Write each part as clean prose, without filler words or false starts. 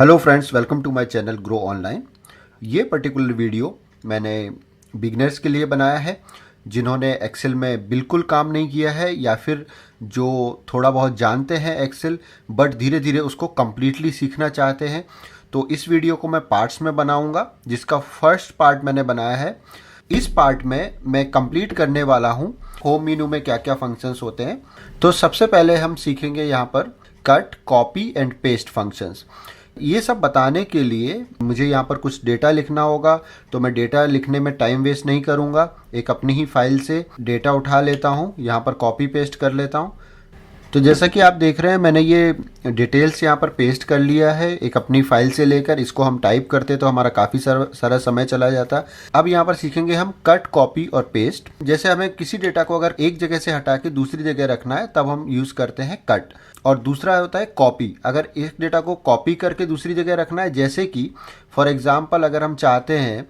Hello friends, welcome to my channel grow online. ये particular video मैंने beginners के लिए बनाया है जिन्होंने एक्सेल में बिल्कुल काम नहीं किया है या फिर जो थोड़ा बहुत जानते हैं एक्सेल बट धीरे धीरे उसको कम्प्लीटली सीखना चाहते हैं। तो इस वीडियो को मैं पार्ट्स में बनाऊंगा, जिसका फर्स्ट पार्ट मैंने बनाया है। इस पार्ट में मैं कंप्लीट करने वाला हूँ होम मेनू में क्या क्या फंक्शंस होते हैं। तो सबसे पहले हम सीखेंगे यहाँ पर cut, copy and paste functions. ये सब बताने के लिए मुझे यहाँ पर कुछ डेटा लिखना होगा, तो मैं डेटा लिखने में टाइम वेस्ट नहीं करूँगा। एक अपनी ही फाइल से डेटा उठा लेता हूँ, यहाँ पर कॉपी पेस्ट कर लेता हूँ। तो जैसा कि आप देख रहे हैं, मैंने ये डिटेल्स यहाँ पर पेस्ट कर लिया है एक अपनी फाइल से लेकर। इसको हम टाइप करते तो हमारा काफ़ी सारा समय चला जाता। अब यहाँ पर सीखेंगे हम कट, कॉपी और पेस्ट। जैसे हमें किसी डेटा को अगर एक जगह से हटा के दूसरी जगह रखना है तब हम यूज़ करते हैं कट, और दूसरा होता है कॉपी। अगर एक डेटा को कॉपी करके दूसरी जगह रखना है, जैसे कि फॉर एग्जाम्पल अगर हम चाहते हैं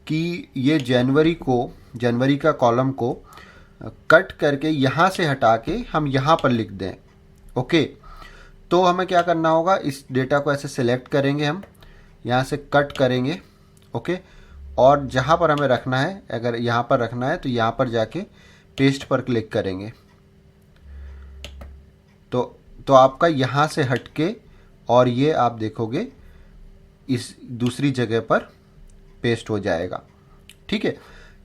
कि ये जनवरी का कॉलम को कट करके यहाँ से हटा के हम यहाँ पर लिख दें। ओके, तो हमें क्या करना होगा, इस डेटा को ऐसे सिलेक्ट करेंगे, हम यहाँ से कट करेंगे। ओके, और जहाँ पर हमें रखना है, अगर यहाँ पर रखना है तो यहाँ पर जाके पेस्ट पर क्लिक करेंगे। तो आपका यहाँ से हटके और ये आप देखोगे इस दूसरी जगह पर पेस्ट हो जाएगा। ठीक है,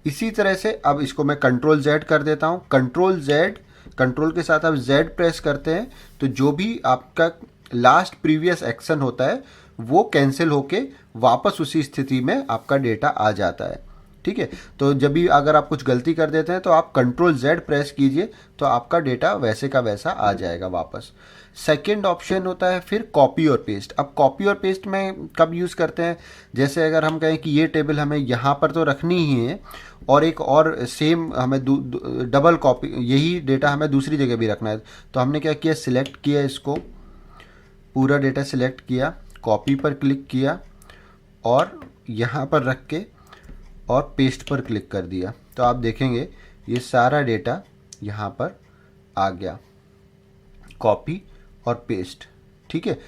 इसी तरह से अब इसको मैं कंट्रोल Z कर देता हूँ। कंट्रोल के साथ आप Z प्रेस करते हैं तो जो भी आपका लास्ट प्रीवियस एक्शन होता है वो कैंसिल होके वापस उसी स्थिति में आपका डेटा आ जाता है। ठीक है, तो जब भी अगर आप कुछ गलती कर देते हैं तो आप कंट्रोल Z प्रेस कीजिए तो आपका डेटा वैसे का वैसा आ जाएगा वापस। सेकेंड ऑप्शन होता है फिर कॉपी और पेस्ट। अब कॉपी और पेस्ट में कब यूज़ करते हैं, जैसे अगर हम कहें कि ये टेबल हमें यहाँ पर तो रखनी ही है और एक और सेम हमें डबल कॉपी, यही डेटा हमें दूसरी जगह भी रखना है, तो हमने क्या किया, सिलेक्ट किया, इसको पूरा डेटा सिलेक्ट किया, कॉपी पर क्लिक किया और यहाँ पर रख के और पेस्ट पर क्लिक कर दिया। तो आप देखेंगे ये सारा डेटा यहाँ पर आ गया, कॉपी और पेस्ट। ठीक है,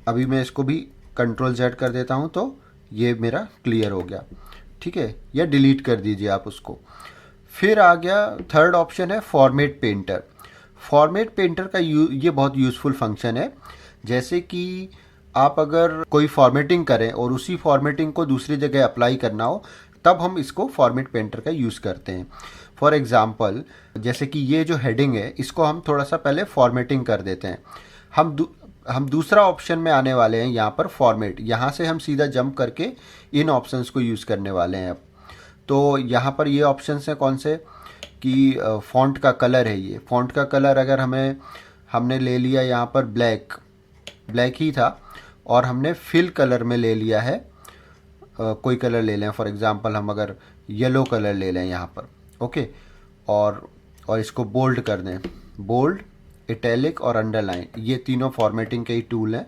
अभी मैं इसको भी कंट्रोल Z कर देता हूँ तो ये मेरा क्लियर हो गया। ठीक है, या डिलीट कर दीजिए आप उसको। फिर आ गया थर्ड ऑप्शन है फॉर्मेट पेंटर। फॉर्मेट पेंटर का ये बहुत यूज़फुल फंक्शन है। जैसे कि आप अगर कोई फॉर्मेटिंग करें और उसी फॉर्मेटिंग को दूसरी जगह अप्लाई करना हो तब हम इसको फॉर्मेट पेंटर का यूज़ करते हैं। फॉर एग्ज़ाम्पल जैसे कि ये जो हेडिंग है इसको हम थोड़ा सा पहले फॉर्मेटिंग कर देते हैं। हम दूसरा ऑप्शन में आने वाले हैं, यहाँ पर फॉर्मेट। यहाँ से हम सीधा जंप करके इन ऑप्शंस को यूज़ करने वाले हैं अब। तो यहाँ पर ये ऑप्शंस हैं कौन से, कि फ़ॉन्ट का कलर है। ये फ़ॉन्ट का कलर अगर हमने ले लिया यहाँ पर ब्लैक ही था और हमने फिल कलर में ले लिया है, कोई कलर ले लें। फॉर एग्जांपल हम अगर येलो कलर ले लें यहाँ पर। ओके, और इसको बोल्ड कर दें, बोल्ड, इटैलिक और अंडरलाइन। ये तीनों फॉर्मेटिंग के ही टूल हैं,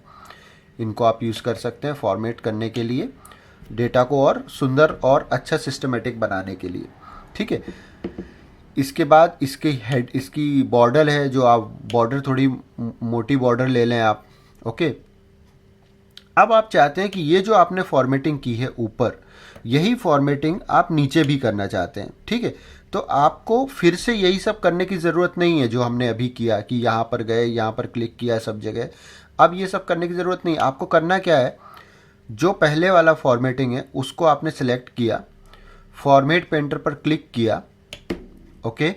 इनको आप यूज़ कर सकते हैं फॉर्मेट करने के लिए, डेटा को और सुंदर और अच्छा सिस्टमेटिक बनाने के लिए। ठीक है, इसके बाद इसकी बॉर्डर है, जो आप बॉर्डर थोड़ी मोटी बॉर्डर ले लें आप। ओके, अब आप चाहते हैं कि ये जो आपने फॉर्मेटिंग की है ऊपर, यही फॉर्मेटिंग आप नीचे भी करना चाहते हैं। ठीक है, तो आपको फिर से यही सब करने की ज़रूरत नहीं है जो हमने अभी किया, कि यहाँ पर गए, यहाँ पर क्लिक किया सब जगह। अब ये सब करने की ज़रूरत नहीं। आपको करना क्या है, जो पहले वाला फॉर्मेटिंग है उसको आपने सेलेक्ट किया, फॉर्मेट पेंटर पर क्लिक किया। ओके,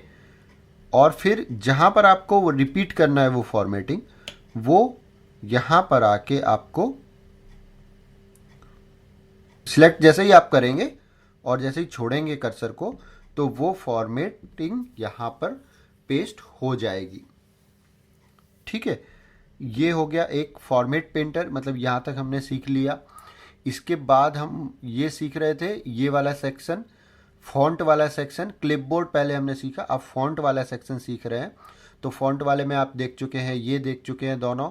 और फिर जहाँ पर आपको वो रिपीट करना है वो फॉर्मेटिंग, वो यहाँ पर आके आपको सिलेक्ट जैसे ही आप करेंगे और जैसे ही छोड़ेंगे कर्सर को तो वो फॉर्मेटिंग यहाँ पर पेस्ट हो जाएगी। ठीक है, ये हो गया एक फॉर्मेट पेंटर, मतलब यहाँ तक हमने सीख लिया। इसके बाद हम ये सीख रहे थे, ये वाला सेक्शन, फॉन्ट वाला सेक्शन। क्लिपबोर्ड पहले हमने सीखा, अब फॉन्ट वाला सेक्शन सीख रहे हैं। तो फॉन्ट वाले में आप देख चुके हैं, ये देख चुके हैं दोनों,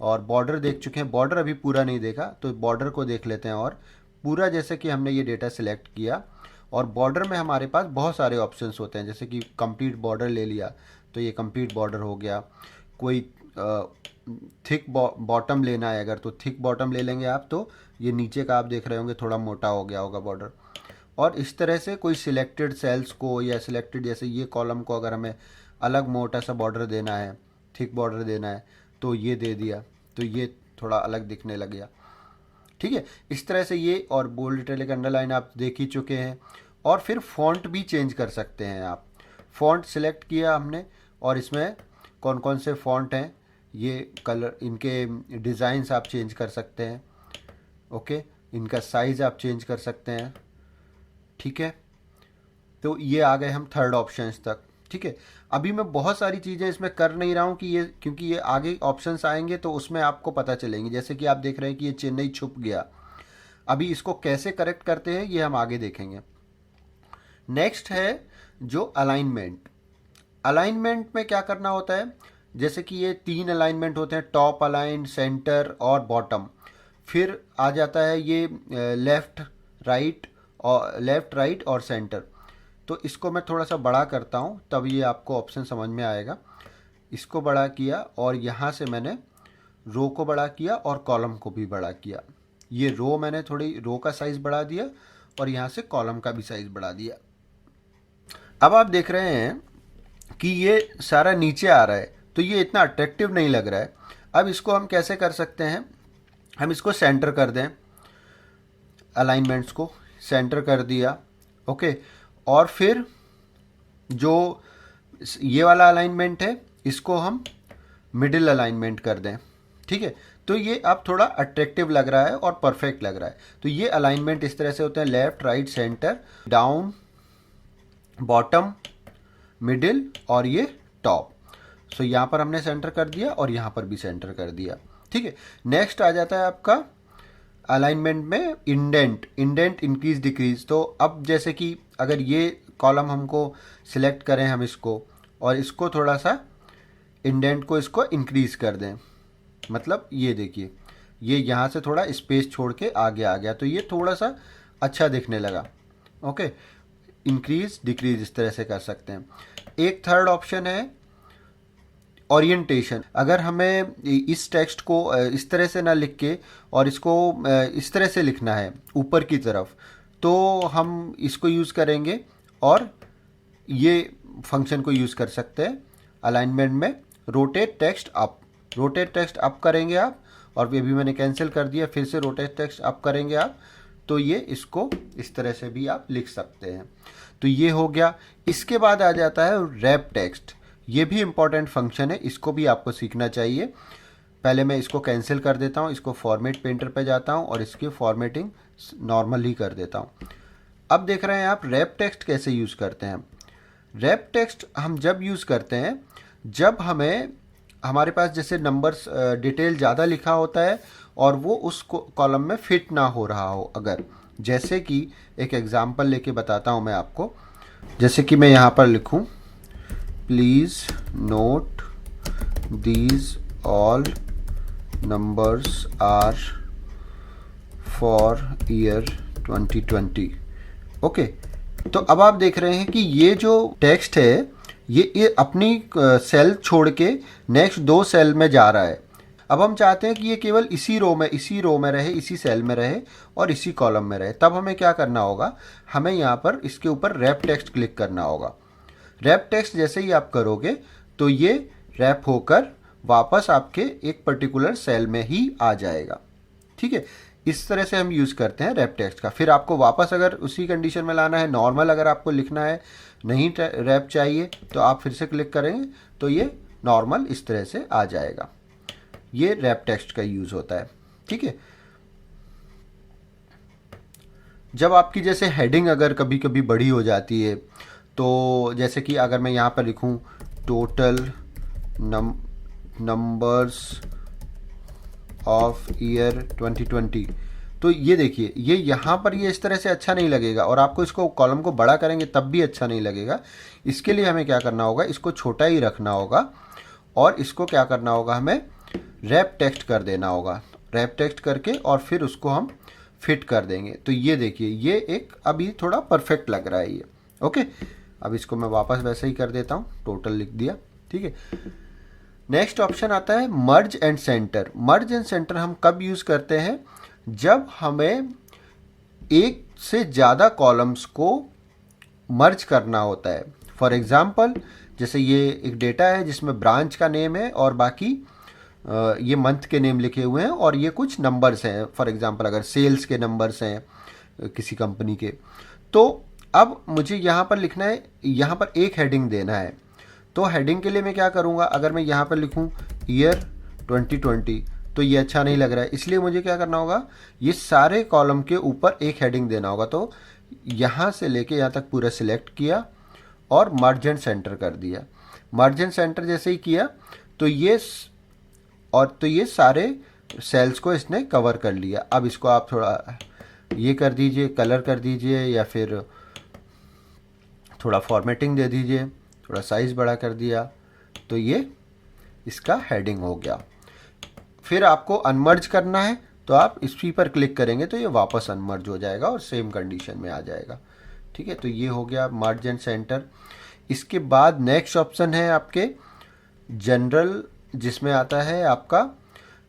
और बॉर्डर देख चुके हैं। बॉर्डर अभी पूरा नहीं देखा तो बॉर्डर को देख लेते हैं। और पूरा जैसे कि हमने ये डेटा सिलेक्ट किया, और बॉर्डर में हमारे पास बहुत सारे ऑप्शंस होते हैं। जैसे कि कंप्लीट बॉर्डर ले लिया तो ये कंप्लीट बॉर्डर हो गया, कोई थिक बॉटम लेना है अगर, तो थिक बॉटम ले लेंगे आप, तो ये नीचे का आप देख रहे होंगे थोड़ा मोटा हो गया होगा बॉर्डर। और इस तरह से कोई सिलेक्टेड सेल्स को या सिलेक्टेड जैसे ये कॉलम को अगर हमें अलग मोटा सा बॉर्डर देना है, थिक बॉर्डर देना है, तो ये दे दिया, तो ये थोड़ा अलग दिखने लग गया। ठीक है, इस तरह से ये, और बोल्ड इटैलिक अंडरलाइन आप देख ही चुके हैं। और फिर फॉन्ट भी चेंज कर सकते हैं आप। फॉन्ट सिलेक्ट किया हमने, और इसमें कौन कौन से फॉन्ट हैं, ये कलर, इनके डिज़ाइंस आप चेंज कर सकते हैं। ओके, इनका साइज़ आप चेंज कर सकते हैं। ठीक है, तो ये आ गए हम थर्ड ऑप्शंस तक। ठीक है, अभी मैं बहुत सारी चीज़ें इसमें कर नहीं रहा हूँ कि ये, क्योंकि ये आगे ऑप्शंस आएंगे तो उसमें आपको पता चलेंगे। जैसे कि आप देख रहे हैं कि ये चेन्नई छुप गया, अभी इसको कैसे करेक्ट करते हैं ये हम आगे देखेंगे। नेक्स्ट है जो अलाइनमेंट। अलाइनमेंट में क्या करना होता है, जैसे कि ये 3 अलाइनमेंट होते हैं, टॉप अलाइन, सेंटर और बॉटम। फिर आ जाता है ये लेफ्ट राइट और सेंटर। तो इसको मैं थोड़ा सा बड़ा करता हूँ, तब ये आपको ऑप्शन समझ में आएगा। इसको बड़ा किया, और यहाँ से मैंने रो को बड़ा किया और कॉलम को भी बड़ा किया। ये रो, मैंने थोड़ी रो का साइज़ बढ़ा दिया, और यहाँ से कॉलम का भी साइज़ बढ़ा दिया। अब आप देख रहे हैं कि ये सारा नीचे आ रहा है, तो ये इतना अट्रैक्टिव नहीं लग रहा है। अब इसको हम कैसे कर सकते हैं, हम इसको सेंटर कर दें, अलाइनमेंट्स को सेंटर कर दिया। ओके, और फिर जो ये वाला अलाइनमेंट है इसको हम मिडिल अलाइनमेंट कर दें। ठीक है, तो ये अब थोड़ा अट्रैक्टिव लग रहा है और परफेक्ट लग रहा है। तो ये अलाइनमेंट इस तरह से होते हैं, left right centre, down bottom middle और ये टॉप। सो यहाँ पर हमने सेंटर कर दिया और यहाँ पर भी सेंटर कर दिया। ठीक है, नेक्स्ट आ जाता है आपका अलाइनमेंट में इंडेंट इंक्रीज डिक्रीज। तो अब जैसे कि अगर ये कॉलम हमको सिलेक्ट करें हम इसको, और इसको थोड़ा सा इंडेंट को इसको इंक्रीज कर दें, मतलब ये देखिए ये यहाँ से थोड़ा स्पेस छोड़ के आगे आ गया, तो ये थोड़ा सा अच्छा दिखने लगा। ओके, इंक्रीज डिक्रीज इस तरह से कर सकते हैं। एक थर्ड ऑप्शन है ओरिएंटेशन। अगर हमें इस टेक्स्ट को इस तरह से ना लिख के और इसको इस तरह से लिखना है ऊपर की तरफ, तो हम इसको यूज़ करेंगे और ये फंक्शन को यूज़ कर सकते हैं अलाइनमेंट में, रोटेट टेक्स्ट अप करेंगे आप, और ये भी मैंने कैंसिल कर दिया, फिर से रोटेट टेक्स्ट अप करेंगे आप, तो ये इसको इस तरह से भी आप लिख सकते हैं। तो ये हो गया। इसके बाद आ जाता है रैप टेक्स्ट। ये भी इम्पॉर्टेंट फंक्शन है, इसको भी आपको सीखना चाहिए। पहले मैं इसको कैंसिल कर देता हूँ, इसको फॉर्मेट पेंटर पे जाता हूँ और इसकी फॉर्मेटिंग नॉर्मल ही कर देता हूँ। अब देख रहे हैं आप रैप टेक्स्ट कैसे यूज़ करते हैं। रैप टेक्स्ट हम जब यूज़ करते हैं जब हमारे पास जैसे नंबर्स डिटेल ज़्यादा लिखा होता है और वो उस कॉलम में फिट ना हो रहा हो। अगर जैसे कि एक एग्जांपल लेके बताता हूँ मैं आपको, जैसे कि मैं यहाँ पर लिखूँ, please note these all numbers are for year 2020। Okay, तो अब आप देख रहे हैं कि ये जो टेक्स्ट है ये अपनी सेल छोड़ के नेक्स्ट 2 सेल में जा रहा है। अब हम चाहते हैं कि ये केवल इसी रो में रहे, इसी सेल में रहे और इसी कॉलम में रहे। तब हमें क्या करना होगा, हमें यहाँ पर इसके ऊपर रैप टेक्स्ट क्लिक करना होगा। रैप टेक्स्ट जैसे ही आप करोगे तो ये रैप होकर वापस आपके एक पर्टिकुलर सेल में ही आ जाएगा। ठीक है, इस तरह से हम यूज़ करते हैं रैप टेक्स्ट का। फिर आपको वापस अगर उसी कंडीशन में लाना है, नॉर्मल अगर आपको लिखना है, नहीं रैप चाहिए, तो आप फिर से क्लिक करेंगे तो ये नॉर्मल इस तरह से आ जाएगा। ये रैप टेक्स्ट का यूज़ होता है। ठीक है, जब आपकी जैसे हेडिंग अगर कभी कभी बड़ी हो जाती है, तो जैसे कि अगर मैं यहाँ पर लिखूँ टोटल नंबर्स ऑफ ईयर 2020, तो ये देखिए ये यहाँ पर ये इस तरह से अच्छा नहीं लगेगा, और आपको इसको कॉलम को बड़ा करेंगे तब भी अच्छा नहीं लगेगा। इसके लिए हमें क्या करना होगा, इसको छोटा ही रखना होगा और इसको क्या करना होगा, हमें रैप टेक्स्ट कर देना होगा। रैप टेक्स्ट करके और फिर उसको हम फिट कर देंगे। तो ये देखिए ये एक अभी थोड़ा परफेक्ट लग रहा है ये। ओके, अब इसको मैं वापस वैसे ही कर देता हूँ, टोटल लिख दिया। ठीक है, नेक्स्ट ऑप्शन आता है मर्ज and centre. Merge and centre हम कब यूज़ करते हैं, जब हमें एक से ज़्यादा कॉलम्स को मर्ज करना होता है। फॉर एग्जांपल जैसे ये एक डेटा है जिसमें ब्रांच का नेम है और बाकी ये मंथ के नेम लिखे हुए हैं और ये कुछ नंबर्स हैं। फॉर एग्जांपल अगर सेल्स के नंबर्स हैं किसी कंपनी के, तो अब मुझे यहाँ पर लिखना है, यहाँ पर एक हेडिंग देना है। तो हेडिंग के लिए मैं क्या करूँगा, अगर मैं यहाँ पर लिखूँ ईयर 2020 तो ये अच्छा नहीं लग रहा है, इसलिए मुझे क्या करना होगा, ये सारे कॉलम के ऊपर एक हेडिंग देना होगा। तो यहाँ से लेके यहाँ तक पूरा सिलेक्ट किया और मर्ज एंड सेंटर कर दिया। मर्ज एंड सेंटर जैसे ही किया तो ये सारे सेल्स को इसने कवर कर लिया। अब इसको आप थोड़ा ये कर दीजिए, कलर कर दीजिए या फिर थोड़ा फॉर्मेटिंग दे दीजिए, थोड़ा साइज़ बड़ा कर दिया, तो ये इसका हेडिंग हो गया। फिर आपको अनमर्ज करना है तो आप इसी पर क्लिक करेंगे तो ये वापस अनमर्ज हो जाएगा और सेम कंडीशन में आ जाएगा। ठीक है, तो ये हो गया मर्ज एंड सेंटर। इसके बाद नेक्स्ट ऑप्शन है आपके जनरल, जिसमें आता है आपका,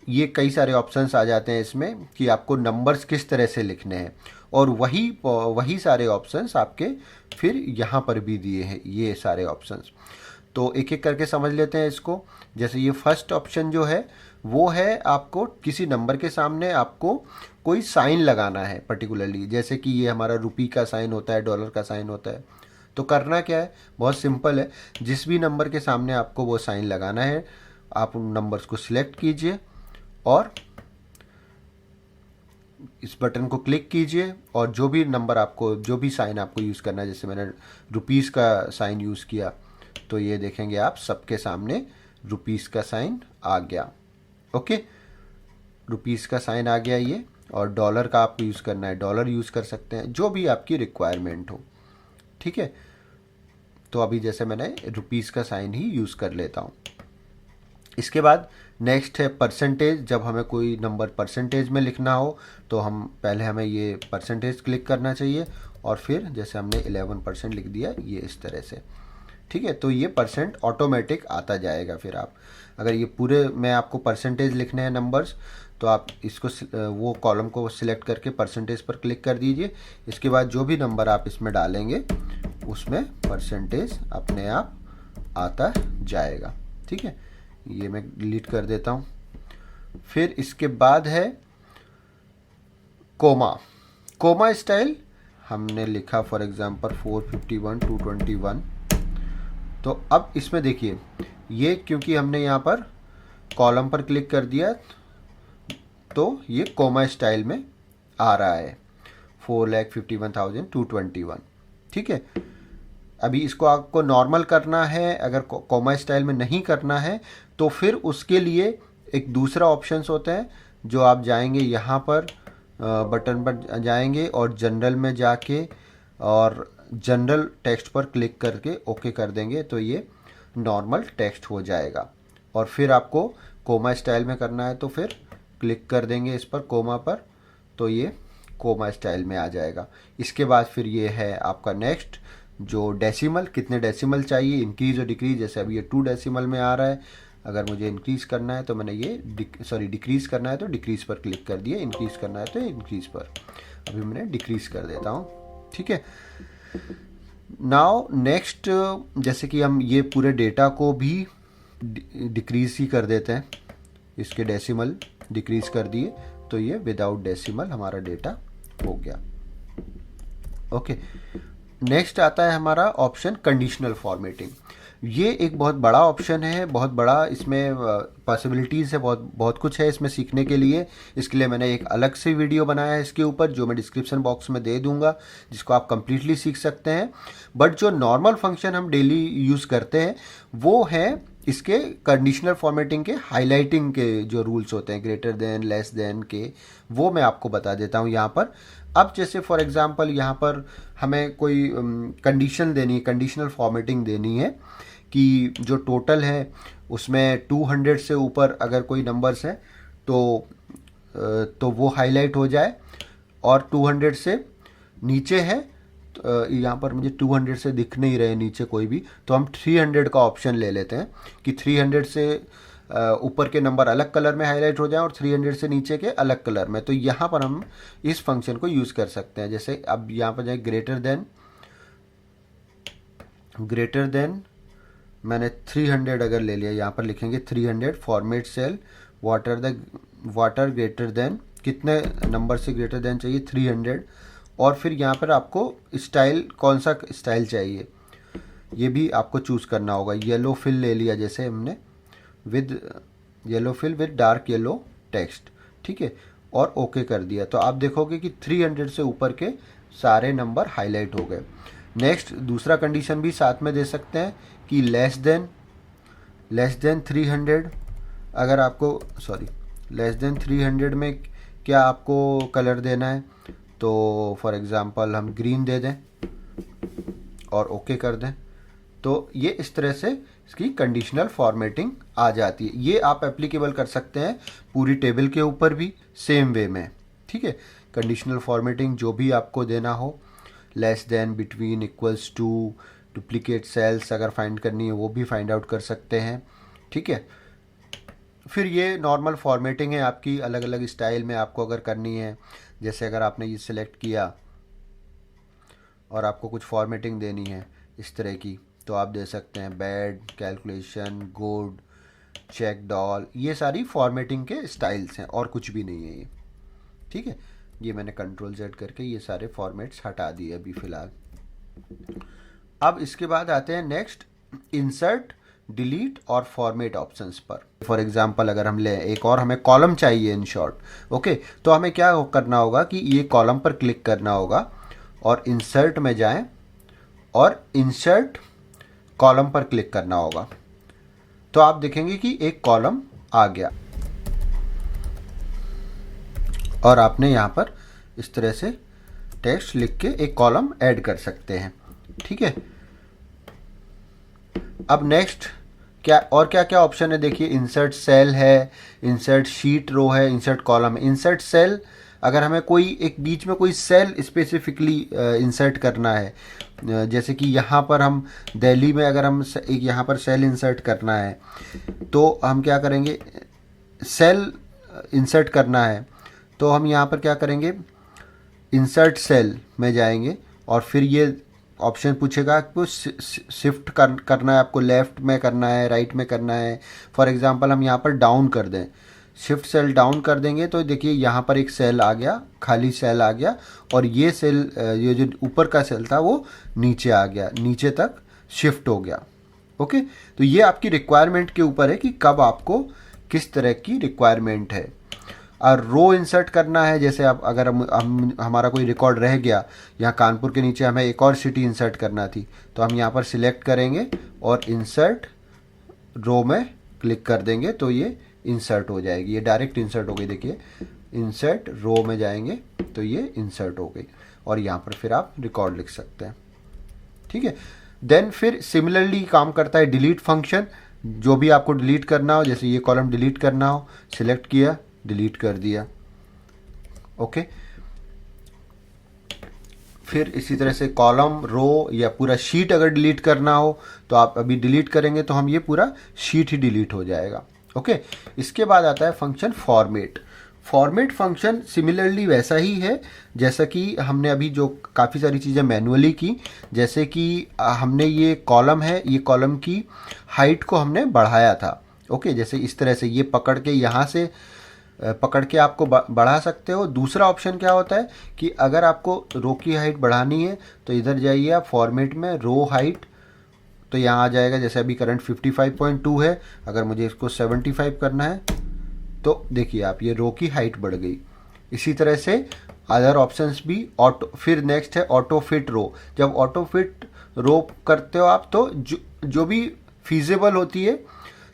ये कई सारे ऑप्शंस आ जाते हैं इसमें कि आपको नंबर्स किस तरह से लिखने हैं, और वही सारे ऑप्शंस आपके फिर यहाँ पर भी दिए हैं ये सारे ऑप्शंस। तो एक एक करके समझ लेते हैं इसको। जैसे ये फर्स्ट ऑप्शन जो है वो है आपको किसी नंबर के सामने आपको कोई साइन लगाना है पर्टिकुलरली, जैसे कि ये हमारा रुपी का साइन होता है, डॉलर का साइन होता है। तो करना क्या है, बहुत सिंपल है, जिस भी नंबर के सामने आपको वो साइन लगाना है आप उन नंबर्स को सिलेक्ट कीजिए और इस बटन को क्लिक कीजिए और जो भी नंबर आपको, जो भी साइन आपको यूज़ करना है, जैसे मैंने रुपीज़ का साइन यूज़ किया तो ये देखेंगे आप सबके सामने रुपीज़ का साइन आ गया। ओके, रुपीज़ का साइन आ गया ये, और डॉलर का आपको यूज़ करना है डॉलर यूज़ कर सकते हैं, जो भी आपकी रिक्वायरमेंट हो। ठीक है, तो अभी जैसे मैंने रुपीज़ का साइन ही यूज़ कर लेता हूँ। इसके बाद नेक्स्ट है परसेंटेज। जब हमें कोई नंबर परसेंटेज में लिखना हो तो हमें ये परसेंटेज क्लिक करना चाहिए और फिर जैसे हमने 11% लिख दिया ये इस तरह से। ठीक है, तो ये परसेंट ऑटोमेटिक आता जाएगा। फिर आप अगर ये पूरे में आपको परसेंटेज लिखने हैं नंबर्स, तो आप इसको वो कॉलम को सिलेक्ट करके परसेंटेज पर क्लिक कर दीजिए। इसके बाद जो भी नंबर आप इसमें डालेंगे उसमें परसेंटेज अपने आप आता जाएगा। ठीक है, ये मैं डिलीट कर देता हूँ। फिर इसके बाद है कोमा स्टाइल। हमने लिखा फॉर एग्जांपल 451 221, तो अब इसमें देखिए ये क्योंकि हमने यहाँ पर कॉलम पर क्लिक कर दिया तो ये कोमा स्टाइल में आ रहा है 4,51,221। ठीक है, अभी इसको आपको नॉर्मल करना है, अगर कोमा स्टाइल में नहीं करना है तो फिर उसके लिए एक दूसरा ऑप्शंस होता है, जो आप जाएंगे यहाँ पर बटन पर जाएंगे और जनरल में जाके और जनरल टेक्स्ट पर क्लिक करके ओके कर देंगे तो ये नॉर्मल टेक्स्ट हो जाएगा। और फिर आपको कोमा स्टाइल में करना है तो फिर क्लिक कर देंगे इस पर कोमा पर, तो ये कोमा स्टाइल में आ जाएगा। इसके बाद फिर ये है आपका नेक्स्ट जो डेसिमल, कितने डेसिमल चाहिए, इंक्रीज और डिक्रीज। जैसे अभी ये 2 डेसिमल में आ रहा है, अगर मुझे इंक्रीज़ करना है तो मैंने ये डिक्रीज़ करना है तो डिक्रीज़ पर क्लिक कर दिया, इंक्रीज़ करना है तो इंक्रीज़ पर, अभी मैंने डिक्रीज़ कर देता हूँ। ठीक है, नाउ नेक्स्ट, जैसे कि हम ये पूरे डेटा को भी डिक्रीज़ ही कर देते हैं, इसके डेसिमल डिक्रीज़ कर दिए तो ये विदाउट डेसिमल हमारा डेटा हो गया। ओके, नेक्स्ट आता है हमारा ऑप्शन कंडीशनल फॉर्मेटिंग। ये एक बहुत बड़ा ऑप्शन है, बहुत बड़ा इसमें पॉसिबिलिटीज़ है, बहुत कुछ है इसमें सीखने के लिए। इसके लिए मैंने एक अलग से वीडियो बनाया है इसके ऊपर, जो मैं डिस्क्रिप्शन बॉक्स में दे दूंगा, जिसको आप कम्प्लीटली सीख सकते हैं। बट जो नॉर्मल फंक्शन हम डेली यूज़ करते हैं वो है इसके कंडीशनल फॉर्मेटिंग के हाईलाइटिंग के जो रूल्स होते हैं, ग्रेटर देन, लेस देन के, वो मैं आपको बता देता हूँ यहाँ पर। अब जैसे फॉर एग्जांपल यहाँ पर हमें कोई कंडीशन देनी है, कंडीशनल फॉर्मेटिंग देनी है कि जो टोटल है उसमें 200 से ऊपर अगर कोई नंबर्स है तो वो हाईलाइट हो जाए, और 200 से नीचे है यहाँ पर मुझे 200 से दिख नहीं रहे नीचे कोई भी, तो हम 300 का ऑप्शन ले लेते हैं कि 300 से ऊपर के नंबर अलग कलर में हाईलाइट हो जाएं और 300 से नीचे के अलग कलर में। तो यहाँ पर हम इस फंक्शन को यूज़ कर सकते हैं। जैसे अब यहाँ पर जाए ग्रेटर देन मैंने 300 अगर ले लिया, यहाँ पर लिखेंगे 300 फॉर्मेट सेल वाटर ग्रेटर देन, कितने नंबर से ग्रेटर देन चाहिए 300, और फिर यहाँ पर आपको स्टाइल, कौन सा स्टाइल चाहिए ये भी आपको चूज़ करना होगा। येलो फिल ले लिया जैसे हमने, with yellow fill with dark yellow text, ठीक है, और ओके कर दिया। तो आप देखोगे कि 300 से ऊपर के सारे नंबर हाईलाइट हो गए। नेक्स्ट दूसरा कंडीशन भी साथ में दे सकते हैं कि लेस देन 300, अगर आपको लेस देन 300 में क्या आपको कलर देना है, तो फॉर एग्ज़ाम्पल हम ग्रीन दे दें और ओके कर दें। तो ये इस तरह से इसकी कंडीशनल फॉर्मेटिंग आ जाती है। ये आप एप्लीकेबल कर सकते हैं पूरी टेबल के ऊपर भी सेम वे में, ठीक है। कंडीशनल फॉर्मेटिंग जो भी आपको देना हो, less than, between, equals to, duplicate cells अगर फाइंड करनी है वो भी फाइंड आउट कर सकते हैं, ठीक है। फिर ये नॉर्मल फॉर्मेटिंग है आपकी, अलग अलग स्टाइल में आपको अगर करनी है। जैसे अगर आपने ये सिलेक्ट किया और आपको कुछ फॉर्मेटिंग देनी है इस तरह की, तो आप दे सकते हैं बैड, कैलकुलेशन, गुड, चेक, डॉल, ये सारी फॉर्मेटिंग के स्टाइल्स हैं और कुछ भी नहीं है ये, ठीक है। ये मैंने कंट्रोल Z करके ये सारे फॉर्मेट्स हटा दिए अभी फ़िलहाल। अब इसके बाद आते हैं नेक्स्ट इंसर्ट, डिलीट और फॉर्मेट ऑप्शंस पर। फॉर एग्जांपल अगर हम ले एक और हमें कॉलम चाहिए इन शॉर्ट, ओके, तो हमें क्या करना होगा कि ये कॉलम पर क्लिक करना होगा और इंसर्ट में जाएं और इंसर्ट कॉलम पर क्लिक करना होगा। तो आप देखेंगे कि एक कॉलम आ गया और आपने यहाँ पर इस तरह से टेक्स्ट लिख के एक कॉलम ऐड कर सकते हैं, ठीक है। अब नेक्स्ट क्या क्या ऑप्शन है देखिए, इंसर्ट सेल है, इंसर्ट शीट रो है, इंसर्ट कॉलम है। इंसर्ट सेल, अगर हमें कोई एक बीच में कोई सेल स्पेसिफिकली इंसर्ट करना है, जैसे कि यहाँ पर हम दिल्ली में अगर हम एक यहाँ पर सेल इंसर्ट करना है, तो हम क्या करेंगे, सेल इंसर्ट करना है तो हम यहाँ पर क्या करेंगे, इंसर्ट सेल में जाएंगे और फिर ये ऑप्शन पूछेगा आपको शिफ्ट करना है, आपको लेफ़्ट में करना है, राइट में करना है। फॉर एग्जांपल हम यहाँ पर डाउन कर दें, शिफ्ट सेल डाउन कर देंगे तो देखिए यहाँ पर एक सेल आ गया, खाली सेल आ गया, और ये सेल, ये जो ऊपर का सेल था वो नीचे आ गया, नीचे तक शिफ्ट हो गया, ओके। तो ये आपकी रिक्वायरमेंट के ऊपर है कि कब आपको किस तरह की रिक्वायरमेंट है। और रो इंसर्ट करना है, जैसे आप अगर हम हमारा कोई रिकॉर्ड रह गया, यहाँ कानपुर के नीचे हमें एक और सिटी इंसर्ट करना थी, तो हम यहाँ पर सिलेक्ट करेंगे और इंसर्ट रो में क्लिक कर देंगे तो ये इंसर्ट हो जाएगी, ये डायरेक्ट इंसर्ट हो गई। देखिए इंसर्ट रो में जाएंगे तो ये इंसर्ट हो गई और यहाँ पर फिर आप रिकॉर्ड लिख सकते हैं, ठीक है। देन फिर सिमिलरली काम करता है डिलीट फंक्शन, जो भी आपको डिलीट करना हो, जैसे ये कॉलम डिलीट करना हो, सिलेक्ट किया, डिलीट कर दिया, ओके। फिर इसी तरह से कॉलम, रो या पूरा शीट अगर डिलीट करना हो तो आप अभी डिलीट करेंगे तो हम ये पूरा शीट ही डिलीट हो जाएगा, ओके। इसके बाद आता है function format. Format function similarly वैसा ही है जैसा कि हमने अभी जो काफ़ी सारी चीज़ें मैनुअली की, जैसे कि हमने ये कॉलम है, ये कॉलम की हाइट को हमने बढ़ाया था, ओके। जैसे इस तरह से ये पकड़ के यहाँ से पकड़ के आपको बढ़ा सकते हो। दूसरा ऑप्शन क्या होता है कि अगर आपको रो की हाइट बढ़ानी है तो इधर जाइए आप फॉर्मेट में, रो हाइट, तो यहाँ आ जाएगा, जैसे अभी करंट 55.2 है, अगर मुझे इसको 75 करना है तो देखिए आप ये रो की हाइट बढ़ गई। इसी तरह से अदर ऑप्शंस भी ऑटो, फिर नेक्स्ट है ऑटो फिट रो। जब ऑटो फिट रो करते हो आप तो जो भी फीजेबल होती है,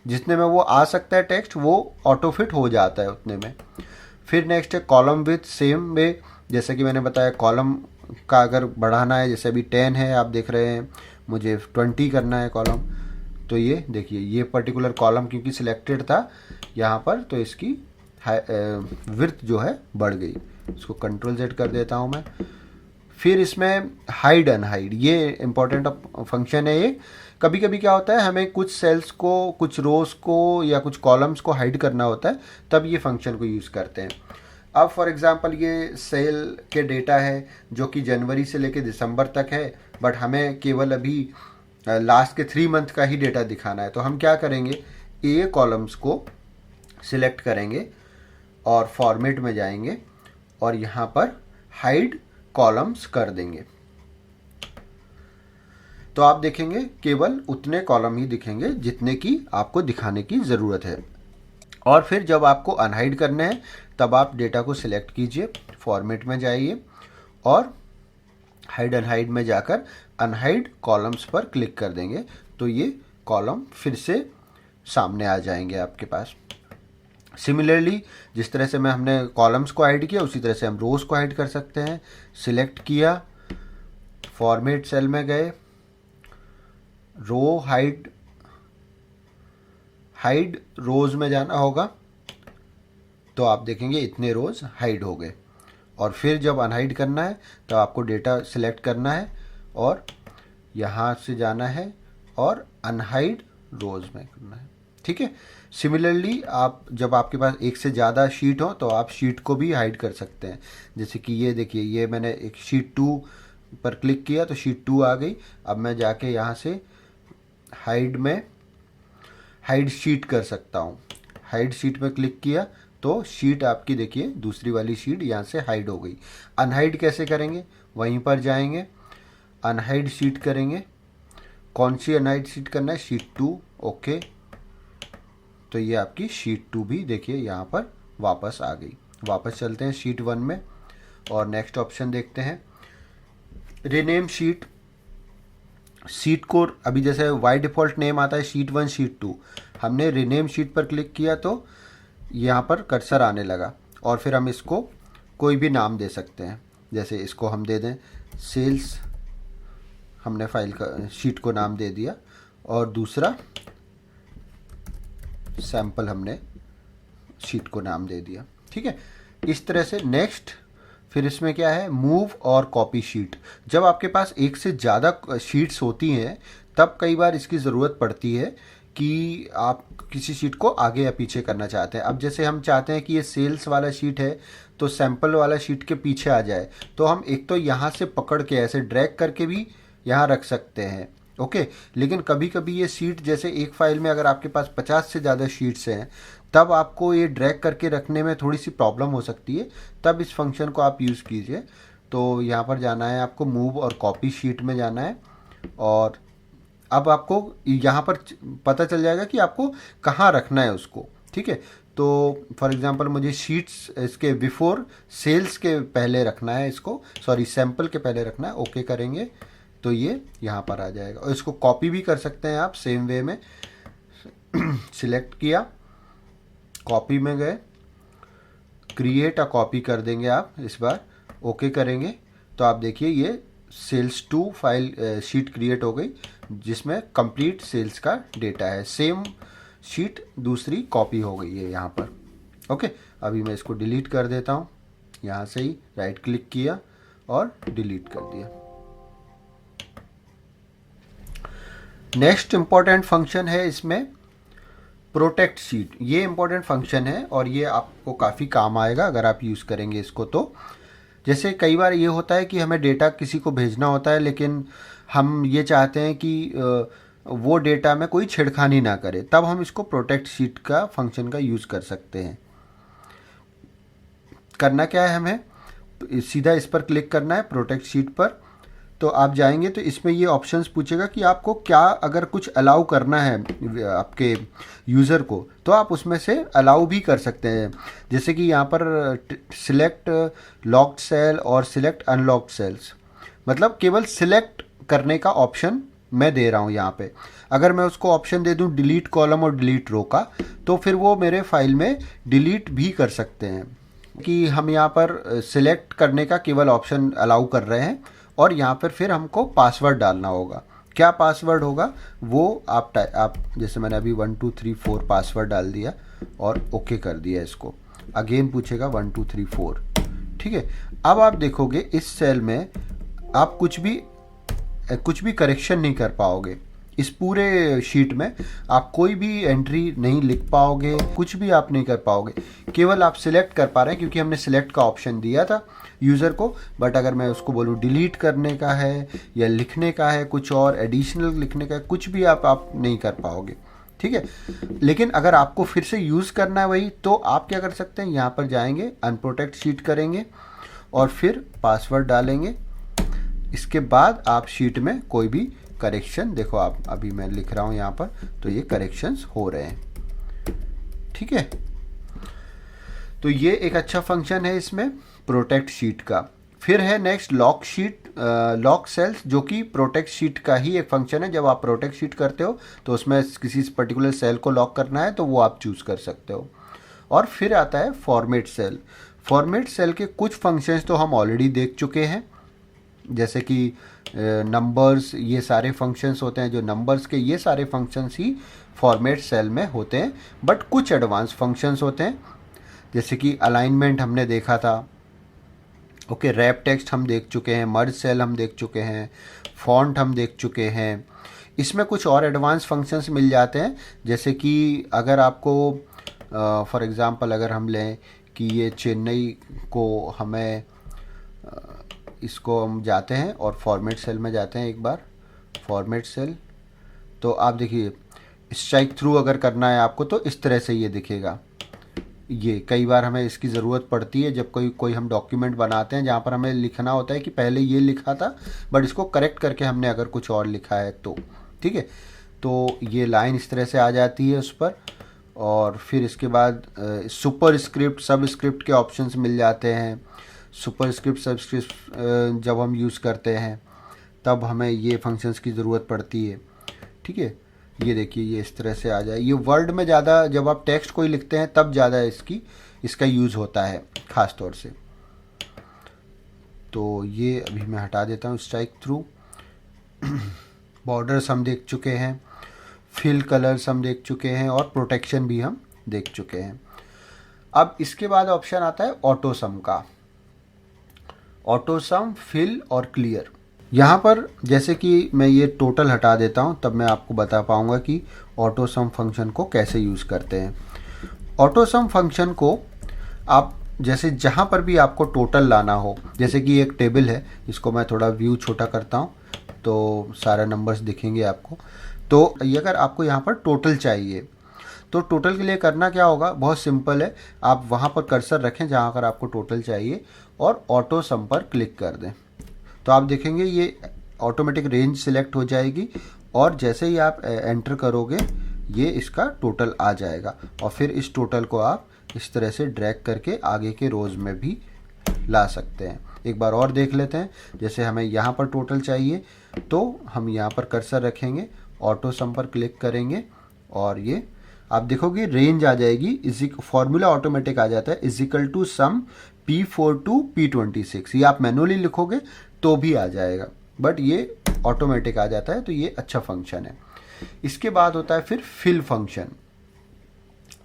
जितने में वो आ सकता है टेक्स्ट, वो ऑटो फिट हो जाता है उतने में। फिर नेक्स्ट है कॉलम विथ, सेम वे, जैसे कि मैंने बताया कॉलम का अगर बढ़ाना है, जैसे अभी 10 है आप देख रहे हैं, मुझे 20 करना है कॉलम, तो ये देखिए ये पर्टिकुलर कॉलम क्योंकि सिलेक्टेड था यहाँ पर, तो इसकी विड्थ जो है बढ़ गई। इसको कंट्रोल Z कर देता हूँ मैं। फिर इसमें हाइड अनहाइड, ये इम्पोर्टेंट फंक्शन है ये। कभी कभी क्या होता है, हमें कुछ सेल्स को, कुछ रोज को या कुछ कॉलम्स को हाइड करना होता है, तब ये फंक्शन को यूज़ करते हैं। अब फॉर एग्जांपल ये सेल के डेटा है जो कि जनवरी से लेकर दिसंबर तक है, बट हमें केवल अभी लास्ट के 3 मंथ का ही डेटा दिखाना है। तो हम क्या करेंगे, ए कॉलम्स को सिलेक्ट करेंगे और फॉर्मेट में जाएंगे और यहाँ पर हाइड कॉलम्स कर देंगे। तो आप देखेंगे केवल उतने कॉलम ही दिखेंगे जितने की आपको दिखाने की ज़रूरत है। और फिर जब आपको अनहाइड करने हैं तब आप डेटा को सिलेक्ट कीजिए, फॉर्मेट में जाइए और हाइड अनहाइड में जाकर अनहाइड कॉलम्स पर क्लिक कर देंगे, तो ये कॉलम फिर से सामने आ जाएंगे आपके पास। सिमिलरली जिस तरह से हमने कॉलम्स को हाइड किया, उसी तरह से हम रोज़ को हाइड कर सकते हैं। सिलेक्ट किया, फॉर्मेट सेल में गए, रो हाइड रोज़ में जाना होगा, तो आप देखेंगे इतने रोज़ हाइड हो गए। और फिर जब अनहाइड करना है तो आपको डेटा सिलेक्ट करना है और यहाँ से जाना है और अनहाइड रोज़ में करना है, ठीक है। सिमिलरली आप जब आपके पास एक से ज़्यादा शीट हो तो आप शीट को भी हाइड कर सकते हैं। जैसे कि ये देखिए, ये मैंने एक शीट 2 पर क्लिक किया तो शीट 2 आ गई। अब मैं जाके यहाँ से हाइड में हाइड शीट कर सकता हूँ। हाइड शीट में क्लिक किया तो शीट आपकी देखिए दूसरी वाली शीट यहाँ से हाइड हो गई। अनहाइड कैसे करेंगे, वहीं पर जाएंगे, अनहाइड शीट करेंगे। कौन सी अनहाइड शीट करना है, शीट 2, ओके। तो ये आपकी शीट 2 भी देखिए यहाँ पर वापस आ गई। वापस चलते हैं शीट 1 में और नेक्स्ट ऑप्शन देखते हैं, रीनेम शीट। शीट को अभी जैसे बाय डिफ़ॉल्ट नेम आता है शीट 1 शीट 2, हमने रीनेम शीट पर क्लिक किया तो यहाँ पर कर्सर आने लगा और फिर हम इसको कोई भी नाम दे सकते हैं। जैसे इसको हम दे दें सेल्स, हमने फाइल का शीट को नाम दे दिया, और दूसरा सैंपल हमने शीट को नाम दे दिया, ठीक है। इस तरह से नेक्स्ट, फिर इसमें क्या है, मूव और कॉपी शीट। जब आपके पास एक से ज़्यादा शीट्स होती हैं तब कई बार इसकी ज़रूरत पड़ती है कि आप किसी शीट को आगे या पीछे करना चाहते हैं। अब जैसे हम चाहते हैं कि ये सेल्स वाला शीट है तो सैंपल वाला शीट के पीछे आ जाए, तो हम एक तो यहाँ से पकड़ के ऐसे ड्रैग करके भी यहाँ रख सकते हैं, ओके। लेकिन कभी कभी ये शीट, जैसे एक फाइल में अगर आपके पास 50 से ज़्यादा शीट्स हैं तब आपको ये ड्रैग करके रखने में थोड़ी सी प्रॉब्लम हो सकती है, तब इस फंक्शन को आप यूज़ कीजिए। तो यहाँ पर जाना है आपको, मूव और कॉपी शीट में जाना है, और अब आपको यहाँ पर पता चल जाएगा कि आपको कहाँ रखना है उसको, ठीक है। तो फॉर एग्जांपल मुझे शीट्स इसके बिफोर सेल्स के पहले रखना है, इसको सॉरी सैंपल के पहले रखना है, ओके करेंगे तो ये यहाँ पर आ जाएगा। और इसको कॉपी भी कर सकते हैं आप सेम वे में। सिलेक्ट किया, कॉपी में गए, क्रिएट अ कॉपी कर देंगे आप इस बार, ओके करेंगे तो आप देखिए ये सेल्स 2 फाइल शीट क्रिएट हो गई जिसमें कंप्लीट सेल्स का डेटा है। सेम शीट दूसरी कॉपी हो गई है यहाँ पर, ओके। अभी मैं इसको डिलीट कर देता हूँ, यहाँ से ही राइट क्लिक किया और डिलीट कर दिया। नेक्स्ट इम्पॉर्टेंट फंक्शन है इसमें प्रोटेक्ट शीट। ये इम्पॉर्टेंट फंक्शन है और ये आपको काफ़ी काम आएगा अगर आप यूज़ करेंगे इसको। तो जैसे कई बार ये होता है कि हमें डेटा किसी को भेजना होता है लेकिन हम ये चाहते हैं कि वो डेटा में कोई छेड़खानी ना करे, तब हम इसको प्रोटेक्ट शीट का फंक्शन का यूज़ कर सकते हैं। करना क्या है, हमें सीधा इस पर क्लिक करना है प्रोटेक्ट शीट पर। तो आप जाएंगे तो इसमें ये ऑप्शंस पूछेगा कि आपको क्या अगर कुछ अलाउ करना है आपके यूज़र को, तो आप उसमें से अलाउ भी कर सकते हैं। जैसे कि यहाँ पर सिलेक्ट लॉक्ड सेल और सिलेक्ट अनलॉक्ड सेल्स, मतलब केवल सिलेक्ट करने का ऑप्शन मैं दे रहा हूँ यहाँ पे। अगर मैं उसको ऑप्शन दे दूँ डिलीट कॉलम और डिलीट रो का, तो फिर वो मेरे फाइल में डिलीट भी कर सकते हैं। कि हम यहाँ पर सिलेक्ट करने का केवल ऑप्शन अलाउ कर रहे हैं और यहाँ पर फिर हमको पासवर्ड डालना होगा। क्या पासवर्ड होगा वो आप जैसे मैंने अभी 1 2 3 4 पासवर्ड डाल दिया और ओके कर दिया। इसको अगेन पूछेगा 1 2 3 4, ठीक है। अब आप देखोगे इस सेल में आप कुछ भी करेक्शन नहीं कर पाओगे। इस पूरे शीट में आप कोई भी एंट्री नहीं लिख पाओगे, कुछ भी आप नहीं कर पाओगे। केवल आप सिलेक्ट कर पा रहे हैं क्योंकि हमने सिलेक्ट का ऑप्शन दिया था यूज़र को। बट अगर मैं उसको बोलूँ डिलीट करने का है या लिखने का है, कुछ और एडिशनल लिखने का है, कुछ भी आप नहीं कर पाओगे, ठीक है। लेकिन अगर आपको फिर से यूज़ करना है वही, तो आप क्या कर सकते हैं, यहाँ पर जाएंगे, अनप्रोटेक्ट शीट करेंगे और फिर पासवर्ड डालेंगे। इसके बाद आप शीट में कोई भी करेक्शन, देखो आप अभी मैं लिख रहा हूँ यहाँ पर, तो ये करेक्शंस हो रहे हैं, ठीक है। तो ये एक अच्छा फंक्शन है इसमें प्रोटेक्ट शीट का। फिर है next lock sheet, lock cells, जो कि प्रोटेक्ट शीट का ही एक फंक्शन है। जब आप प्रोटेक्ट शीट करते हो तो उसमें किसी पर्टिकुलर सेल को लॉक करना है तो वो आप चूज़ कर सकते हो। और फिर आता है फॉर्मेट सेल। फॉर्मेट सेल के कुछ फंक्शंस तो हम ऑलरेडी देख चुके हैं, जैसे कि नंबर्स, ये सारे फंक्शंस होते हैं जो नंबर्स के, ये सारे फंक्शंस ही फॉर्मेट सेल में होते हैं। बट कुछ एडवांस फंक्शंस होते हैं, जैसे कि अलाइनमेंट हमने देखा था, ओके, रैप टेक्स्ट हम देख चुके हैं, मर्ज सेल हम देख चुके हैं, फॉन्ट हम देख चुके हैं। इसमें कुछ और एडवांस फंक्शंस मिल जाते हैं, जैसे कि अगर आपको फॉर एग्ज़ाम्पल अगर हम लें कि ये चेन्नई को हमें इसको हम जाते हैं और फॉर्मेट सेल में जाते हैं, एक बार फॉर्मेट सेल, तो आप देखिए स्ट्राइक थ्रू अगर करना है आपको तो इस तरह से ये दिखेगा। ये कई बार हमें इसकी ज़रूरत पड़ती है जब कोई हम डॉक्यूमेंट बनाते हैं जहाँ पर हमें लिखना होता है कि पहले ये लिखा था बट इसको करेक्ट करके हमने अगर कुछ और लिखा है तो, ठीक है। तो ये लाइन इस तरह से आ जाती है उस पर। और फिर इसके बाद सुपर स्क्रिप्ट, सब स्क्रिप्ट के ऑप्शंस मिल जाते हैं। सुपर स्क्रिप्ट, सब स्क्रिप्ट जब हम यूज़ करते हैं तब हमें ये फंक्शंस की ज़रूरत पड़ती है, ठीक है। ये देखिए ये इस तरह से आ जाए। ये वर्ड में ज़्यादा, जब आप टेक्स्ट कोई लिखते हैं तब ज़्यादा इसका यूज़ होता है ख़ास तौर से। तो ये अभी मैं हटा देता हूँ स्ट्राइक थ्रू। बॉर्डर्स हम देख चुके हैं, फिल कलर्स हम देख चुके हैं और प्रोटेक्शन भी हम देख चुके हैं। अब इसके बाद ऑप्शन आता है ऑटो सम का। ऑटो सम, फिल और क्लियर। यहाँ पर जैसे कि मैं ये टोटल हटा देता हूँ तब मैं आपको बता पाऊँगा कि ऑटो सम फंक्शन को कैसे यूज़ करते हैं। ऑटो सम फंक्शन को आप जैसे जहाँ पर भी आपको टोटल लाना हो, जैसे कि एक टेबल है, इसको मैं थोड़ा व्यू छोटा करता हूँ तो सारे नंबर्स दिखेंगे आपको। तो ये अगर आपको यहाँ पर टोटल चाहिए तो टोटल के लिए करना क्या होगा, बहुत सिंपल है। आप वहाँ पर कर्सर रखें जहाँ पर आपको टोटल चाहिए और ऑटो सम पर क्लिक कर दें, तो आप देखेंगे ये ऑटोमेटिक रेंज सिलेक्ट हो जाएगी और जैसे ही आप एंटर करोगे ये इसका टोटल आ जाएगा। और फिर इस टोटल को आप इस तरह से ड्रैग करके आगे के रोज़ में भी ला सकते हैं। एक बार और देख लेते हैं, जैसे हमें यहाँ पर टोटल चाहिए तो हम यहाँ पर कर्सर रखेंगे, ऑटो सम पर क्लिक करेंगे और ये आप देखोगे रेंज आ जाएगी। फॉर्मूला ऑटोमेटिक आ जाता है, is equal to some P4 to P26। ये आप मैनुअली लिखोगे तो भी आ जाएगा बट ये ऑटोमेटिक आ जाता है, तो ये अच्छा फंक्शन है। इसके बाद होता है फिर फिल फंक्शन।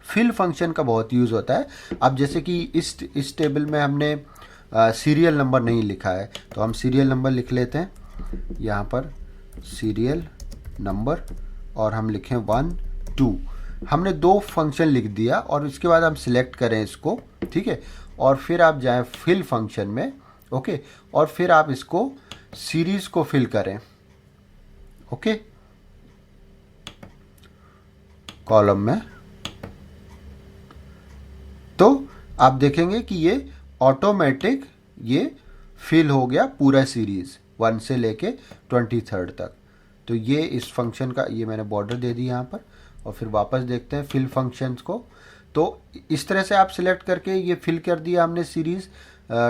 फिल फंक्शन का बहुत यूज़ होता है। अब जैसे कि इस टेबल में हमने सीरियल नंबर नहीं लिखा है तो हम सीरियल नंबर लिख लेते हैं, यहाँ पर सीरियल नंबर और हम लिखें 1 2। हमने 2 फंक्शन लिख दिया और इसके बाद हम सिलेक्ट करें इसको, ठीक है। और फिर आप जाएं फिल फंक्शन में, ओके, और फिर आप इसको सीरीज को फिल करें, ओके, कॉलम में। तो आप देखेंगे कि ये ऑटोमेटिक ये फिल हो गया पूरा सीरीज 1 से लेके 23 तक। तो ये इस फंक्शन का, ये मैंने बॉर्डर दे दी यहाँ पर। और फिर वापस देखते हैं फिल फंक्शंस को। तो इस तरह से आप सिलेक्ट करके ये फिल कर दिया हमने सीरीज़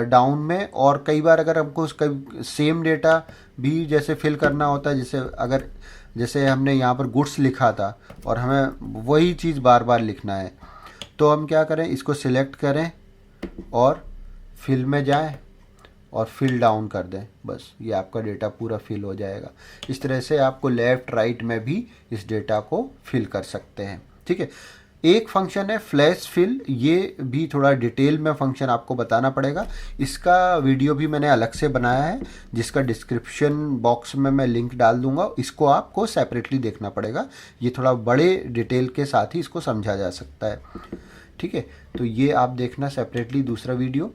डाउन में। और कई बार अगर हमको उसका सेम डेटा भी जैसे फिल करना होता है, जैसे हमने यहाँ पर गुड्स लिखा था और हमें वही चीज़ बार बार लिखना है, तो हम क्या करें, इसको सिलेक्ट करें और फिल में जाएं और फिल डाउन कर दें, बस ये आपका डेटा पूरा फिल हो जाएगा। इस तरह से आपको लेफ़्ट राइट में भी इस डेटा को फिल कर सकते हैं, ठीक है। एक फंक्शन है फ्लैश फिल, ये भी थोड़ा डिटेल में फंक्शन आपको बताना पड़ेगा। इसका वीडियो भी मैंने अलग से बनाया है, जिसका डिस्क्रिप्शन बॉक्स में मैं लिंक डाल दूंगा। इसको आपको सेपरेटली देखना पड़ेगा, ये थोड़ा बड़े डिटेल के साथ ही इसको समझा जा सकता है, ठीक है। तो ये आप देखना सेपरेटली दूसरा वीडियो।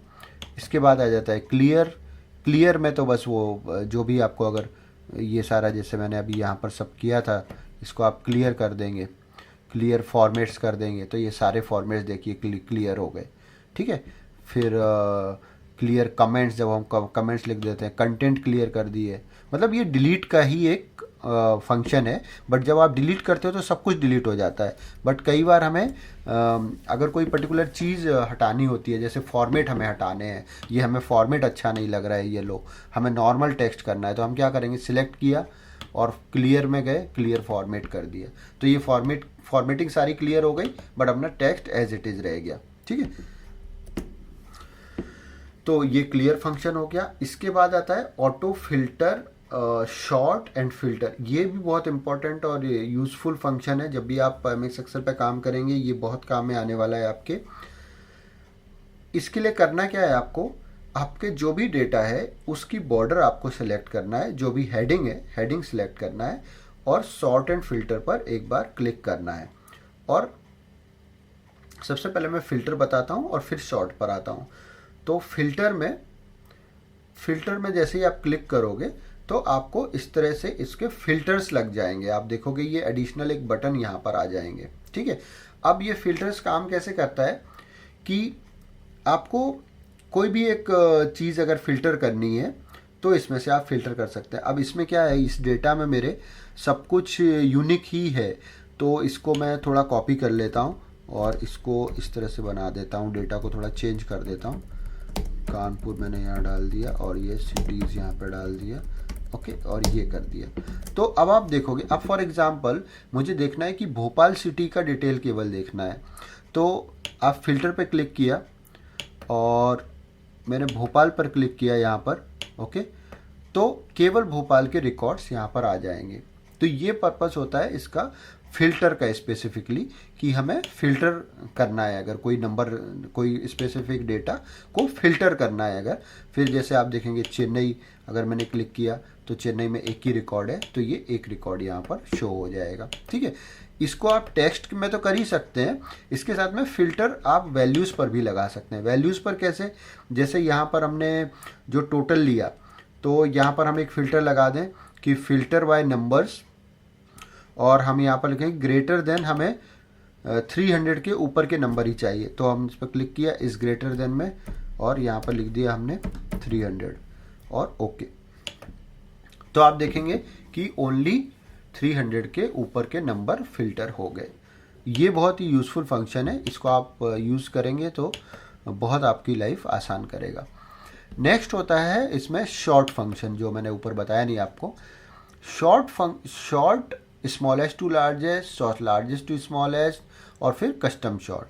इसके बाद आ जाता है क्लियर। क्लियर में तो बस वो जो भी आपको, अगर ये सारा जैसे मैंने अभी यहाँ पर सब किया था, इसको आप क्लियर कर देंगे, क्लियर फॉर्मेट्स कर देंगे, तो ये सारे फॉर्मेट्स देखिए क्लियर हो गए, ठीक है। फिर क्लियर कमेंट्स, जब हम कमेंट्स लिख देते हैं, कंटेंट क्लियर कर दिए, मतलब ये डिलीट का ही एक फंक्शन है। बट जब आप डिलीट करते हो तो सब कुछ डिलीट हो जाता है। बट कई बार हमें अगर कोई पर्टिकुलर चीज़ हटानी होती है, जैसे फॉर्मेट हमें हटाने हैं, ये हमें फॉर्मेट अच्छा नहीं लग रहा है, ये लो हमें नॉर्मल टेक्स्ट करना है, तो हम क्या करेंगे, सिलेक्ट किया और क्लियर में गए, क्लियर फॉर्मेट कर दिया, तो ये फॉर्मेटिंग सारी क्लियर हो गई, बट अपना टेक्स्ट एज इट इज़ रह गया, ठीक है। तो ये क्लियर फंक्शन हो गया। इसके बाद आता है auto filter short and filter. ये भी बहुत इंपॉर्टेंट और यूजफुल फंक्शन है। जब भी आप एमएस एक्सेल पे काम करेंगे, ये बहुत काम में आने वाला है आपके। इसके लिए करना क्या है आपको, आपके जो भी डेटा है उसकी बॉर्डर आपको सेलेक्ट करना है, जो भी हेडिंग है हेडिंग सेलेक्ट करना है, और सॉर्ट एंड फिल्टर पर एक बार क्लिक करना है। और सबसे पहले मैं फिल्टर बताता हूँ और फिर सॉर्ट पर आता हूँ। तो फिल्टर में जैसे ही आप क्लिक करोगे तो आपको इस तरह से इसके फिल्टर्स लग जाएंगे। आप देखोगे ये एडिशनल एक बटन यहाँ पर आ जाएंगे, ठीक है। अब ये फिल्टर्स काम कैसे करता है कि आपको कोई भी एक चीज़ अगर फिल्टर करनी है तो इसमें से आप फिल्टर कर सकते हैं। अब इसमें क्या है, इस डेटा में मेरे सब कुछ यूनिक ही है, तो इसको मैं थोड़ा कॉपी कर लेता हूँ और इसको इस तरह से बना देता हूँ, डेटा को थोड़ा चेंज कर देता हूँ। कानपुर मैंने यहाँ डाल दिया और ये सिटीज़ यहाँ पर डाल दिया, ओके, और ये कर दिया। तो अब आप देखोगे, अब फॉर एग्जांपल मुझे देखना है कि भोपाल सिटी का डिटेल केवल देखना है, तो आप फिल्टर पे क्लिक किया और मैंने भोपाल पर क्लिक किया यहाँ पर, ओके, तो केवल भोपाल के रिकॉर्ड्स यहाँ पर आ जाएंगे। तो ये पर्पस होता है इसका फिल्टर का स्पेसिफिकली, कि हमें फिल्टर करना है, अगर कोई नंबर, कोई स्पेसिफिक डेटा को फिल्टर करना है अगर। फिर जैसे आप देखेंगे चेन्नई, अगर मैंने क्लिक किया तो चेन्नई में एक ही रिकॉर्ड है, तो ये एक रिकॉर्ड यहाँ पर शो हो जाएगा, ठीक है। इसको आप टेक्स्ट में तो कर ही सकते हैं, इसके साथ में फिल्टर आप वैल्यूज़ पर भी लगा सकते हैं। वैल्यूज़ पर कैसे, जैसे यहाँ पर हमने जो टोटल लिया, तो यहाँ पर हम एक फ़िल्टर लगा दें कि फ़िल्टर बाय नंबर्स, और हम यहाँ पर लिखेंगे ग्रेटर देन, हमें 300 के ऊपर के नंबर ही चाहिए, तो हम इस पर क्लिक किया इस ग्रेटर देन में, और यहाँ पर लिख दिया हमने 300 और ओके। तो आप देखेंगे कि ओनली 300 के ऊपर के नंबर फिल्टर हो गए। ये बहुत ही यूज़फुल फंक्शन है, इसको आप यूज़ करेंगे तो बहुत आपकी लाइफ आसान करेगा। नेक्स्ट होता है इसमें शॉर्ट फंक्शन, जो मैंने ऊपर बताया नहीं आपको। Sort smallest to largest, sort largest to smallest, और फिर कस्टम शॉर्ट।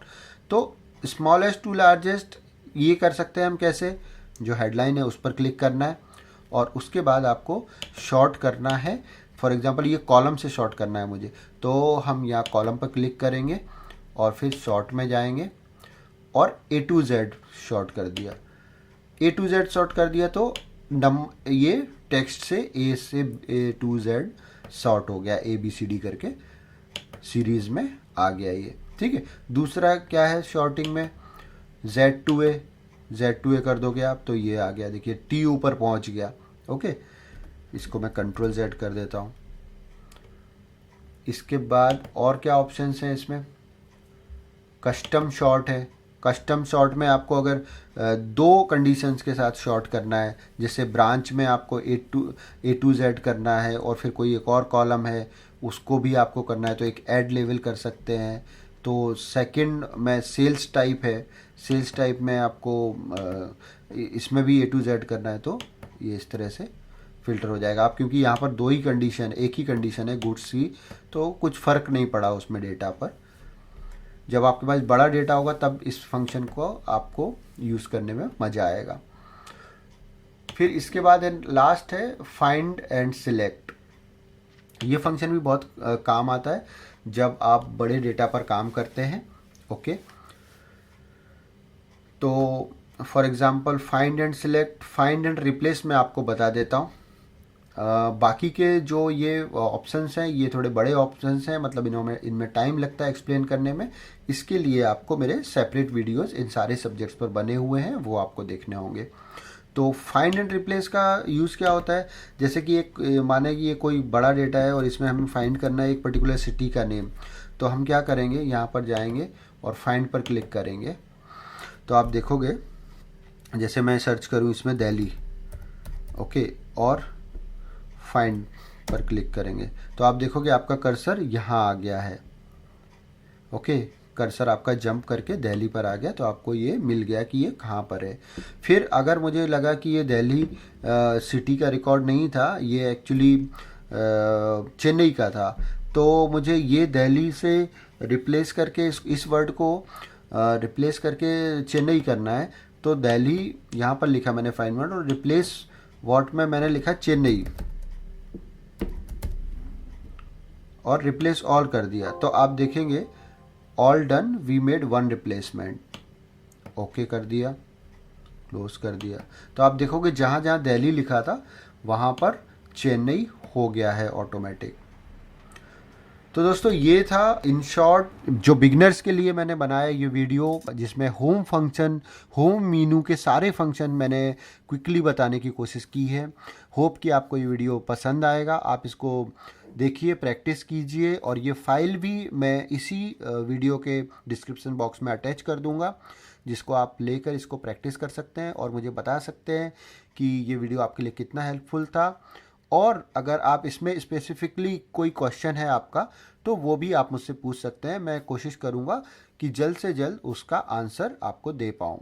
तो स्मॉलेस्ट टू लार्जेस्ट ये कर सकते हैं हम कैसे, जो हेडलाइन है उस पर क्लिक करना है और उसके बाद आपको शॉर्ट करना है। फॉर एग्जांपल ये कॉलम से शॉर्ट करना है मुझे, तो हम यहाँ कॉलम पर क्लिक करेंगे और फिर शॉर्ट में जाएंगे और A to Z शॉर्ट कर दिया। A to Z शॉर्ट कर दिया तो ये टेक्स्ट से A से A to Z शॉर्ट हो गया, ABCD करके सीरीज़ में आ गया ये, ठीक है। दूसरा क्या है शॉर्टिंग में, Z to A कर दोगे आप तो ये आ गया, देखिए T ऊपर पहुंच गया, ओके। इसको मैं Ctrl Z कर देता हूँ। इसके बाद और क्या ऑप्शंस हैं इसमें, कस्टम शॉर्ट है। कस्टम शॉर्ट में आपको अगर दो कंडीशंस के साथ शॉर्ट करना है, जैसे ब्रांच में आपको A to Z करना है और फिर कोई एक और कॉलम है उसको भी आपको करना है, तो एक ऐड लेवल कर सकते हैं। तो सेकंड में सेल्स टाइप है, सेल्स टाइप में आपको इसमें भी A to Z करना है, तो ये इस तरह से फिल्टर हो जाएगा। आप क्योंकि यहाँ पर दो ही कंडीशन, एक ही कंडीशन है गुड्स की, तो कुछ फ़र्क नहीं पड़ा उसमें डेटा पर। जब आपके पास बड़ा डेटा होगा तब इस फंक्शन को आपको यूज़ करने में मज़ा आएगा। फिर इसके बाद लास्ट है फाइंड एंड सिलेक्ट। ये फंक्शन भी बहुत काम आता है जब आप बड़े डेटा पर काम करते हैं। ओके, तो for example find and select, find and replace मैं आपको बता देता हूँ। बाकी के जो ये ऑप्शंस हैं ये थोड़े बड़े ऑप्शंस हैं, मतलब इनमें टाइम लगता है एक्सप्लेन करने में। इसके लिए आपको मेरे सेपरेट वीडियोस इन सारे सब्जेक्ट्स पर बने हुए हैं, वो आपको देखने होंगे। तो फाइंड एंड रिप्लेस का यूज़ क्या होता है, जैसे कि एक माने कि ये कोई बड़ा डेटा है और इसमें हमें फाइंड करना है एक पर्टिकुलर सिटी का नेम, तो हम क्या करेंगे, यहाँ पर जाएंगे और फाइंड पर क्लिक करेंगे। तो आप देखोगे जैसे मैं सर्च करूँ इसमें दिल्ली, ओके, और फाइंड पर क्लिक करेंगे तो आप देखोगे आपका कर्सर यहाँ आ गया है। ओके, कर्सर आपका जंप करके दिल्ली पर आ गया, तो आपको ये मिल गया कि ये कहाँ पर है। फिर अगर मुझे लगा कि ये दिल्ली सिटी का रिकॉर्ड नहीं था, ये एक्चुअली चेन्नई का था, तो मुझे ये दिल्ली से रिप्लेस करके इस वर्ड को रिप्लेस करके चेन्नई करना है। तो दिल्ली यहाँ पर लिखा मैंने फाइंड वर्ड, और रिप्लेस वॉट में मैंने लिखा चेन्नई और रिप्लेस ऑल कर दिया। तो आप देखेंगे all done, we made one replacement. Okay कर दिया, क्लोज कर दिया। तो आप देखोगे जहाँ जहाँ दिल्ली लिखा था वहाँ पर चेन्नई हो गया है ऑटोमेटिक। तो दोस्तों ये था इन शॉर्ट जो बिगनर्स के लिए मैंने बनाया ये वीडियो, जिसमें होम फंक्शन, होम मीनू के सारे फंक्शन मैंने क्विकली बताने की कोशिश की है। होप कि आपको ये वीडियो पसंद आएगा। आप इसको देखिए, प्रैक्टिस कीजिए, और ये फाइल भी मैं इसी वीडियो के डिस्क्रिप्शन बॉक्स में अटैच कर दूंगा, जिसको आप लेकर इसको प्रैक्टिस कर सकते हैं और मुझे बता सकते हैं कि ये वीडियो आपके लिए कितना हेल्पफुल था। और अगर आप इसमें स्पेसिफिकली कोई क्वेश्चन है आपका, तो वो भी आप मुझसे पूछ सकते हैं। मैं कोशिश करूँगा कि जल्द से जल्द उसका आंसर आपको दे पाऊँ।